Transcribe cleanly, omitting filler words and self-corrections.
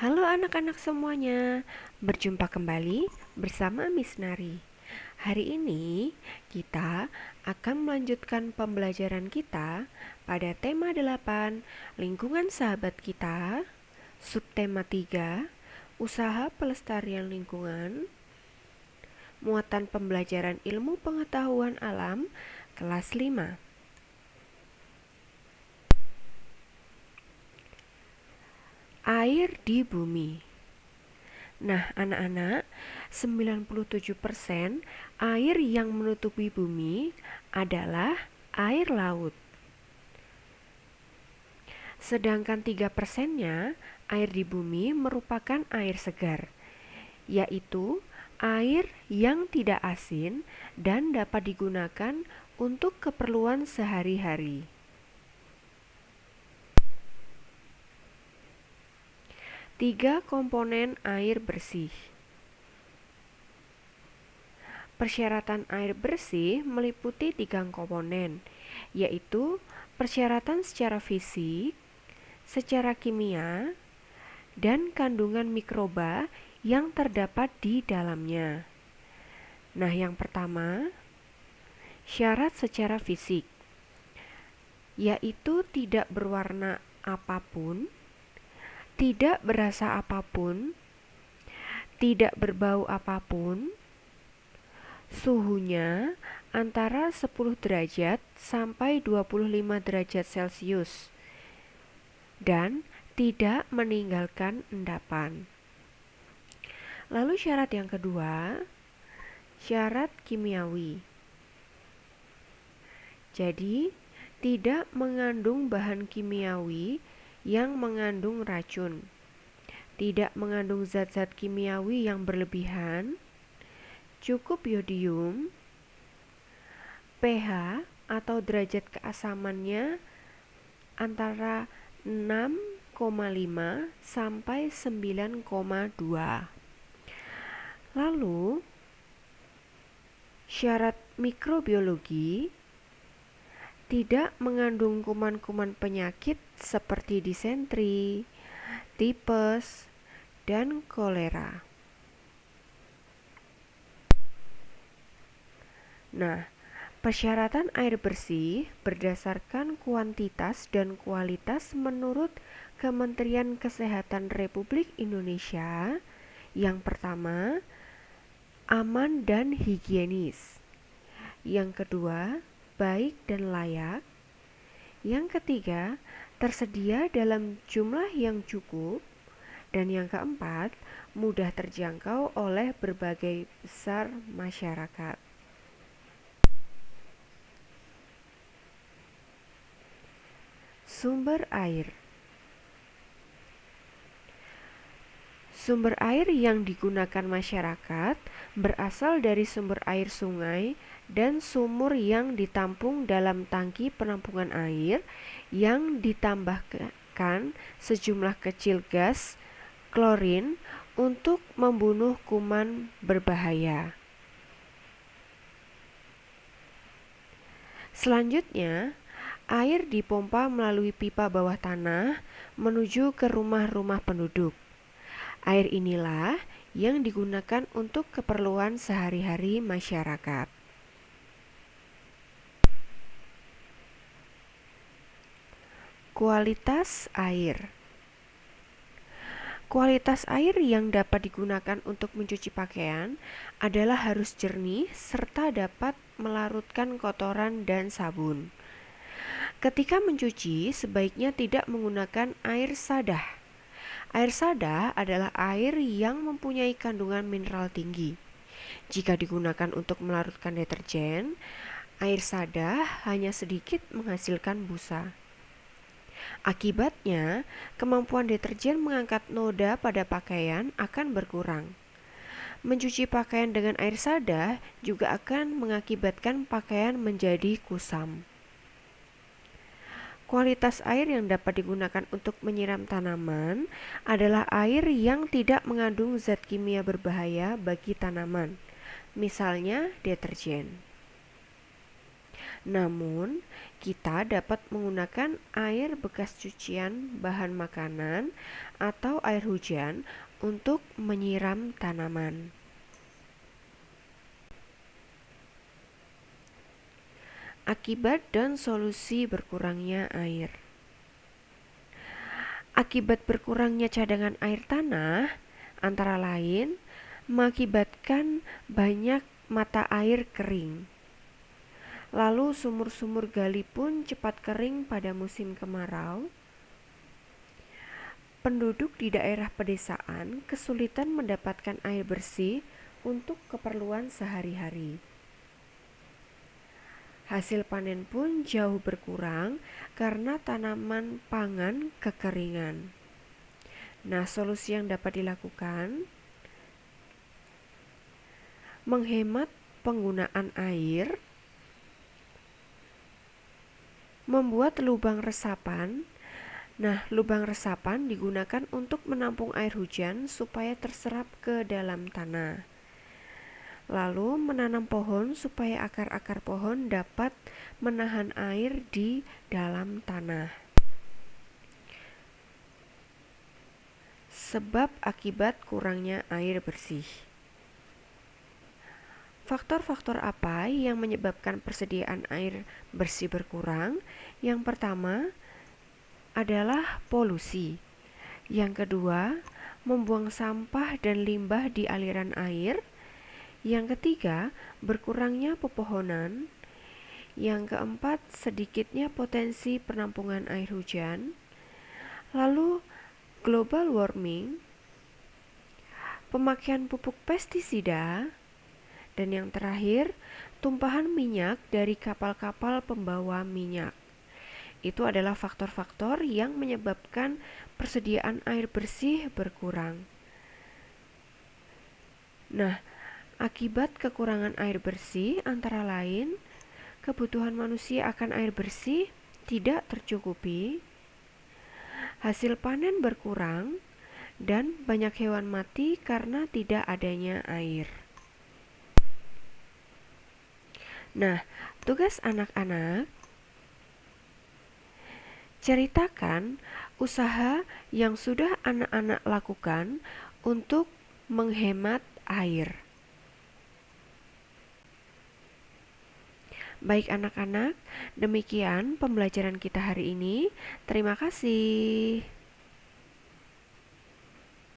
Halo anak-anak semuanya, berjumpa kembali bersama Miss Nari. Hari ini kita akan melanjutkan pembelajaran kita pada tema 8, lingkungan sahabat kita, subtema 3, usaha pelestarian lingkungan, muatan pembelajaran ilmu pengetahuan alam, kelas 5. Air di bumi. Nah, anak-anak, 97% air yang menutupi bumi adalah air laut. Sedangkan 3%-nya air di bumi merupakan air segar, yaitu air yang tidak asin dan dapat digunakan untuk keperluan sehari-hari. Tiga komponen air bersih. Persyaratan air bersih meliputi 3 komponen, yaitu persyaratan secara fisik, secara kimia, dan kandungan mikroba yang terdapat di dalamnya. Nah, yang pertama, syarat secara fisik, yaitu tidak berwarna apapun, tidak berasa apapun, tidak berbau apapun, suhunya antara 10 derajat sampai 25 derajat Celcius, dan tidak meninggalkan endapan. Lalu syarat yang kedua, syarat kimiawi. Jadi, tidak mengandung bahan kimiawi yang mengandung racun, tidak mengandung zat-zat kimiawi yang berlebihan, cukup yodium, pH atau derajat keasamannya antara 6,5 sampai 9,2. Lalu, syarat mikrobiologi, tidak mengandung kuman-kuman penyakit seperti disentri, tipes, dan kolera. Nah, persyaratan air bersih berdasarkan kuantitas dan kualitas menurut Kementerian Kesehatan Republik Indonesia. Yang pertama, aman dan higienis. Yang kedua, baik dan layak. Yang ketiga, tersedia dalam jumlah yang cukup. Dan yang keempat, mudah terjangkau oleh berbagai besar masyarakat. Sumber air. Sumber air yang digunakan masyarakat berasal dari sumber air sungai dan sumur yang ditampung dalam tangki penampungan air yang ditambahkan sejumlah kecil gas klorin untuk membunuh kuman berbahaya. Selanjutnya, air dipompa melalui pipa bawah tanah menuju ke rumah-rumah penduduk. Air inilah yang digunakan untuk keperluan sehari-hari masyarakat. Kualitas air. Kualitas air yang dapat digunakan untuk mencuci pakaian adalah harus jernih serta dapat melarutkan kotoran dan sabun. Ketika mencuci, sebaiknya tidak menggunakan air sadah. Air sadah adalah air yang mempunyai kandungan mineral tinggi. Jika digunakan untuk melarutkan deterjen, air sadah hanya sedikit menghasilkan busa. Akibatnya, kemampuan deterjen mengangkat noda pada pakaian akan berkurang. Mencuci pakaian dengan air sadah juga akan mengakibatkan pakaian menjadi kusam. Kualitas air yang dapat digunakan untuk menyiram tanaman adalah air yang tidak mengandung zat kimia berbahaya bagi tanaman, misalnya deterjen. Namun, Kita dapat menggunakan air bekas cucian bahan makanan atau air hujan untuk menyiram tanaman. Akibat dan solusi berkurangnya air. Akibat berkurangnya cadangan air tanah, antara lain mengakibatkan banyak mata air kering. Lalu sumur-sumur gali pun cepat kering pada musim kemarau. Penduduk di daerah pedesaan kesulitan mendapatkan air bersih untuk keperluan sehari-hari. Hasil panen pun jauh berkurang karena tanaman pangan kekeringan. Nah, solusi yang dapat dilakukan: menghemat penggunaan air, membuat lubang resapan. Nah, lubang resapan digunakan untuk menampung air hujan supaya terserap ke dalam tanah. Lalu menanam pohon supaya akar-akar pohon dapat menahan air di dalam tanah. Sebab akibat kurangnya air bersih. Faktor-faktor apa yang menyebabkan persediaan air bersih berkurang? Yang pertama adalah polusi. Yang kedua, membuang sampah dan limbah di aliran air. Yang ketiga, berkurangnya pepohonan. Yang keempat, sedikitnya potensi penampungan air hujan. Lalu, global warming, pemakaian pupuk pestisida, dan yang terakhir, tumpahan minyak dari kapal-kapal pembawa minyak. Itu adalah faktor-faktor yang menyebabkan persediaan air bersih berkurang. Nah, akibat kekurangan air bersih antara lain kebutuhan manusia akan air bersih tidak tercukupi, hasil panen berkurang, dan banyak hewan mati karena tidak adanya air. Nah, tugas anak-anak: ceritakan usaha yang sudah anak-anak lakukan untuk menghemat air. Baik anak-anak, demikian pembelajaran kita hari ini. Terima kasih.